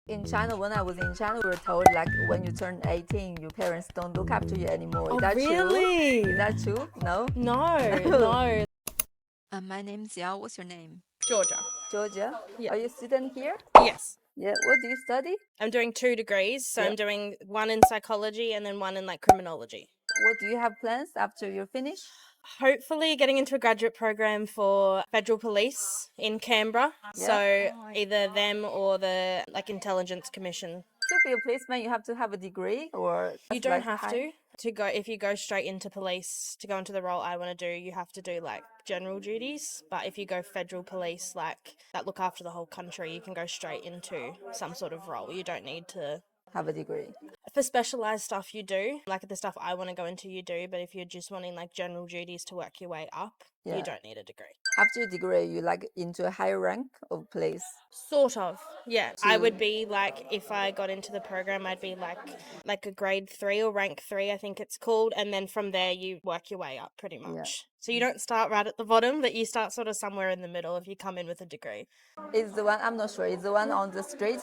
In China, when I was in China, we were told like when you turn 18, your parents don't look after you anymore. Is that really? true? Is that true? No? No. My name's Yao. What's your name? Georgia. Georgia? Yeah. Are you a student here? Yes. Yeah. What do you study? I'm doing 2 degrees, so Yeah. I'm doing one in psychology and then one in criminology. What do you have plans after you finish? Hopefully getting into a graduate program for federal police in Canberra. Yeah. So either them or the intelligence commission. To be a policeman, you have to have a degree, or You don't have to go if you go straight into police to go into the role I want to do. You have to do general duties, but if you go federal police that look after the whole country, you can go straight into some sort of role. You don't need to have a degree. For specialized stuff you do, like the stuff I want to go into you do, but if you're just wanting general duties to work your way up, you don't need a degree. After your degree, you into a higher rank of police? Sort of, yeah. I would be if I got into the program, I'd be like a grade 3 or rank 3, I think it's called, and then from there you work your way up pretty much. Yeah. So you don't start right at the bottom, but you start sort of somewhere in the middle if you come in with a degree. Is the one, I'm not sure, is the one on the street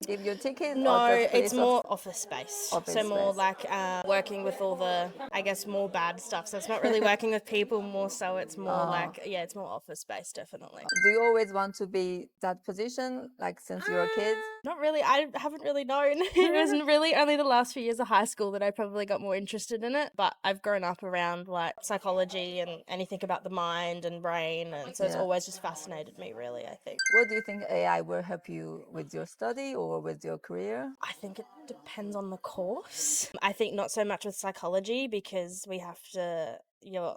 give you a ticket? No, or just it's more office-based. Office more based. Working with all the, I guess, more bad stuff. So it's not really working with people more so, it's more it's more office-based, definitely. Do you always want to be that position, since you were a kid? Not really. I haven't really known. It wasn't really only the last few years of high school that I probably got more interested in it. But I've grown up around psychology and anything about the mind and brain, and so it's always just fascinated me, really, I think. What do you think AI will help you with your study or with your career? I think it depends on the course. I think not so much with psychology because we have to you're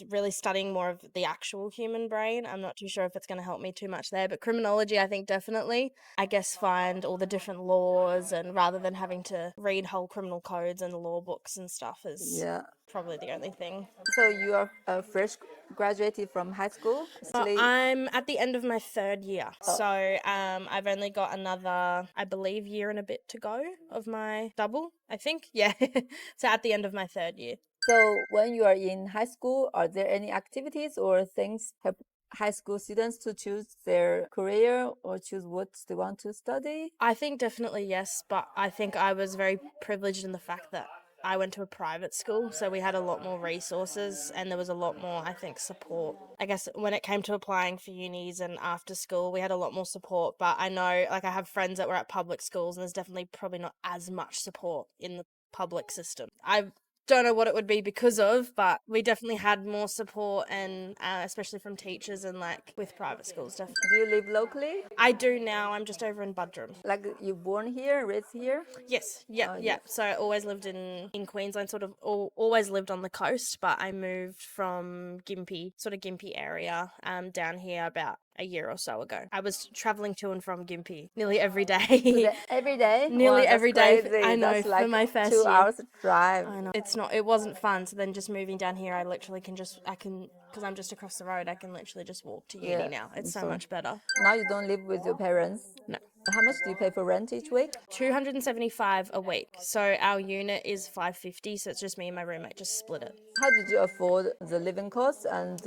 really studying more of the actual human brain. I'm not too sure if it's going to help me too much there, but criminology, I think definitely, I guess, find all the different laws, and rather than having to read whole criminal codes and law books and stuff is probably the only thing. So you are fresh graduated from high school? I'm at the end of my 3rd year. So I've only got another, I believe, year and a bit to go of my double, I think. Yeah. So at the end of my 3rd year. So when you are in high school, are there any activities or things help high school students to choose their career or choose what they want to study? I think definitely yes, but I think I was very privileged in the fact that I went to a private school, so we had a lot more resources and there was a lot more, I think, support. I guess when it came to applying for unis and after school, we had a lot more support, but I know, I have friends that were at public schools and there's definitely probably not as much support in the public system. I don't know what it would be because of, but we definitely had more support, and especially from teachers and with private schools, definitely. Do you live locally? I do now. I'm just over in Buderim. You born here, raised here? Yes, yeah. So I always lived in Queensland, sort of always lived on the coast, but I moved from Gympie area down here about a year or so ago. I was traveling to and from Gympie nearly every day. Every day? Nearly every day. Crazy. I know, that's for my first 2 year. hours drive. I know. It wasn't fun. So then just moving down here, I literally because I'm just across the road, I can literally just walk to uni now. It's so much better. Now you don't live with your parents? No. How much do you pay for rent each week? $275 a week. So our unit is $550, so it's just me and my roommate just split it. How did you afford the living costs and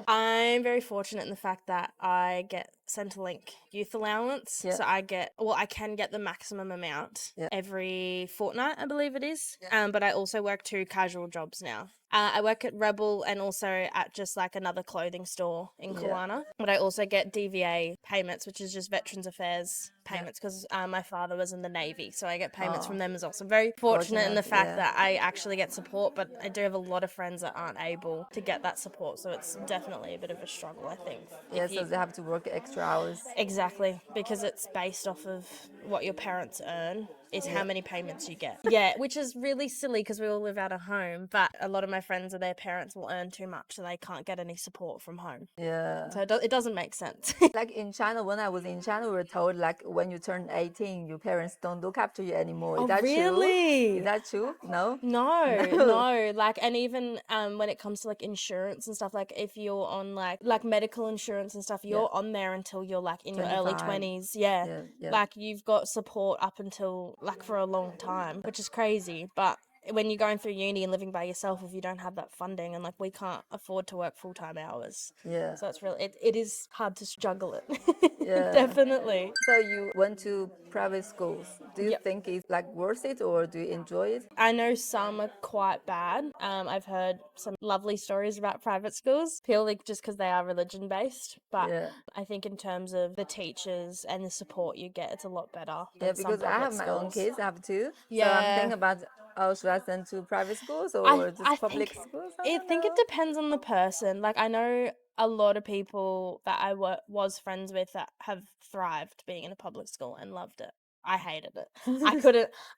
I'm very fortunate in the fact that I get Centrelink youth allowance. So I can get the maximum amount every fortnight, I believe it is. But I also work 2 casual jobs now. I work at Rebel and also at just another clothing store in Kawana. But I also get DVA payments, which is just Veterans Affairs payments, because my father was in the Navy, so I get payments from them as well. So I'm very fortunate in the fact that I actually get support, but I do have a lot of friends that aren't able to get that support, so it's definitely a bit of a struggle, I think. So they have to work extra hours. Exactly, because it's based off of what your parents earn is how many payments you get. Yeah, which is really silly because we all live out of home, but a lot of my friends or their parents will earn too much, so they can't get any support from home. Yeah. So it doesn't make sense. In China, when I was in China, we were told when you turn 18, your parents don't look after you anymore. Is that really? true? Is that true? No? No. And even when it comes to insurance and stuff, if you're on medical insurance and stuff, you're on there until you're in your early 20s. Yeah. You've got support up until for a long time, which is crazy. But when you're going through uni and living by yourself, if you don't have that funding, and like we can't afford to work full-time hours. Yeah. So it's really, it is hard to juggle it. Yeah. Definitely. So you went to private schools. Do you Yep. think it's like worth it, or do you enjoy it? I know some are quite bad. I've heard some lovely stories about private schools, purely just because they are religion based. But Yeah. I think in terms of the teachers and the support you get, it's a lot better Yeah, than some because I public have my own schools. kids, I have two. So I'm Yeah. thinking about, oh, should I send to private schools I or I just think public schools? I I don't think it know. depends on the person. Like I know a lot of people that I was friends with that have thrived being in a public school and loved it. I hated it.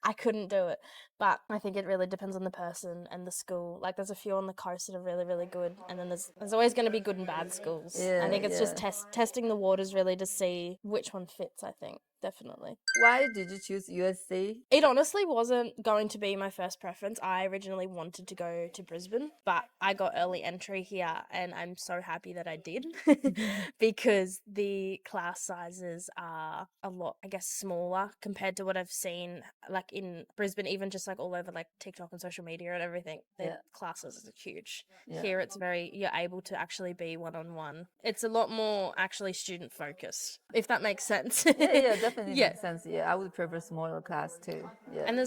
I couldn't do it. But I think it really depends on the person and the school. Like there's a few on the coast that are really, really good, and then there's always going to be good and bad schools. I Yeah, think it's just yeah. testing the waters really to see which one fits, I think. Definitely. Why did you choose USC? It honestly wasn't going to be my first preference. I originally wanted to go to Brisbane, but I got early entry here and I'm so happy that I did because the class sizes are a lot, I guess, smaller compared to what I've seen like in Brisbane, even just like all over like TikTok and social media and everything. The Yeah. classes are huge. Yeah. Here it's you're able to actually be one-on-one. It's a lot more actually student focused, if that makes sense. Yeah, definitely Yeah. makes sense. Yeah, I would prefer smaller class too. Yeah. And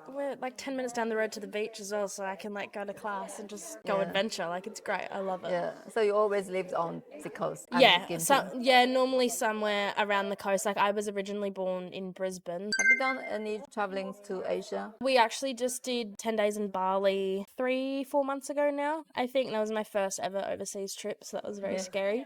we're like 10 minutes down the road to the beach as well, so I can like go to class and just go Yeah. adventure. Like it's great. I love it. Yeah. So you always lived on the coast. Yeah, Gympie. normally somewhere around the coast. Like I was originally born in Brisbane. Have you done any traveling to Asia? We actually just did 10 days in Bali 3-4 months ago now. I think that was my first ever overseas trip, so that was very scary.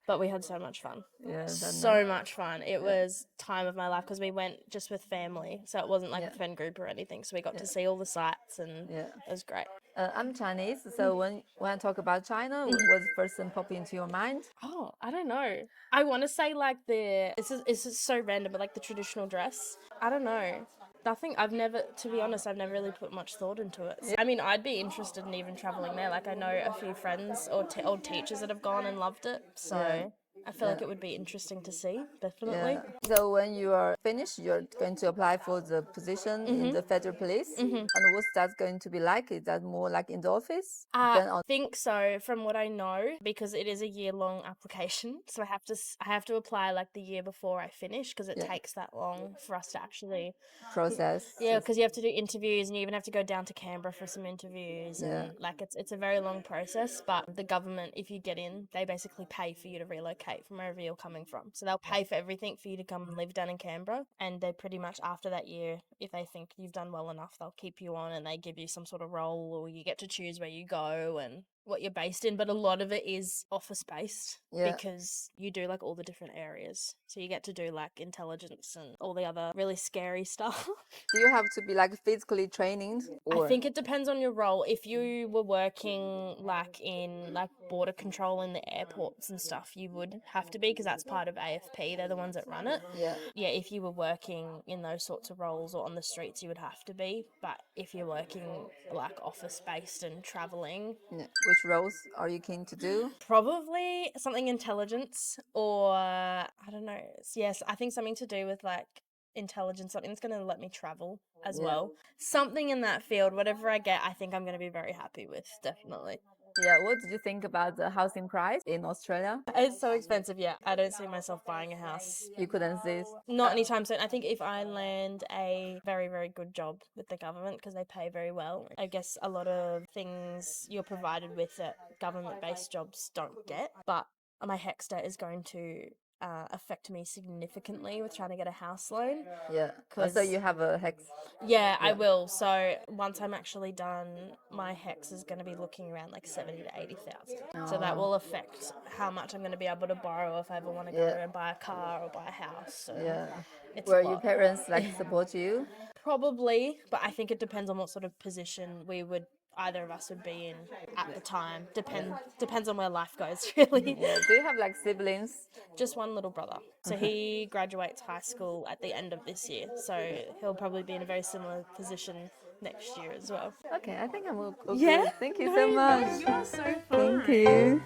But we had so much fun. Yeah, So much fun. It was time of my life because we went just with family, so it wasn't like a friend group or anything. So we got to see all the sights, and it was great. I'm Chinese, so when I talk about China, what's the first thing pop into your mind? Oh, I don't know. I want to say like this is so random, but like the traditional dress. I don't know. Nothing. To be honest, I've never really put much thought into it. I mean, I'd be interested in even traveling there. Like I know a few friends or old teachers that have gone and loved it, so. Yeah. I feel like it would be interesting to see, definitely. Yeah. So when you are finished, you're going to apply for the position in the federal police. And what's that going to be like? Is that more like in the office? I think so, from what I know, because it is a year-long application. So I have to apply like the year before I finish because it takes that long for us to actually process. Yeah, because you have to do interviews and you even have to go down to Canberra for some interviews, and like it's a very long process. But the government, if you get in, they basically pay for you to relocate from wherever you're coming from. So they'll pay for everything for you to come and live down in Canberra, and they pretty much after that year, if they think you've done well enough, they'll keep you on and they give you some sort of role, or you get to choose where you go and what you're based in. But a lot of it is office based because you do like all the different areas, so you get to do like intelligence and all the other really scary stuff. Do you have to be like physically trained? I think it depends on your role. If you were working like in like border control in the airports and stuff, you would have to be, because that's part of AFP. They're the ones that run it. Yeah, if you were working in those sorts of roles or on the streets, you would have to be. But if you're working like office based and traveling, Which roles are you keen to do? probably something intelligence, or I don't know. Yes, I think something to do with like intelligence, something that's going to let me travel as well. Something in that field, whatever I get, I think I'm going to be very happy with, definitely. Yeah, what did you think about the housing price in Australia? It's so expensive, yeah. I don't see myself buying a house. You couldn't see it? Not anytime soon. I think if I land a very, very good job with the government, because they pay very well, I guess a lot of things you're provided with that government-based jobs don't get. But my HECS debt is going to affect me significantly with trying to get a house loan. Yeah. So you have a HECS? Yeah, I will. So once I'm actually done, my HECS is going to be looking around like 70 to 80,000. So that will affect how much I'm going to be able to borrow if I ever want to go and buy a car or buy a house. So it's Were your parents like support you? Probably, but I think it depends on what sort of position either of us would be in at the time. Depends on where life goes, really. Yeah. Do you have like siblings? Just one little brother. So he graduates high school at the end of this year. So he'll probably be in a very similar position next year as well. Okay, I think I'm all Yeah? good. Thank you so much. You're so fun. Thank you.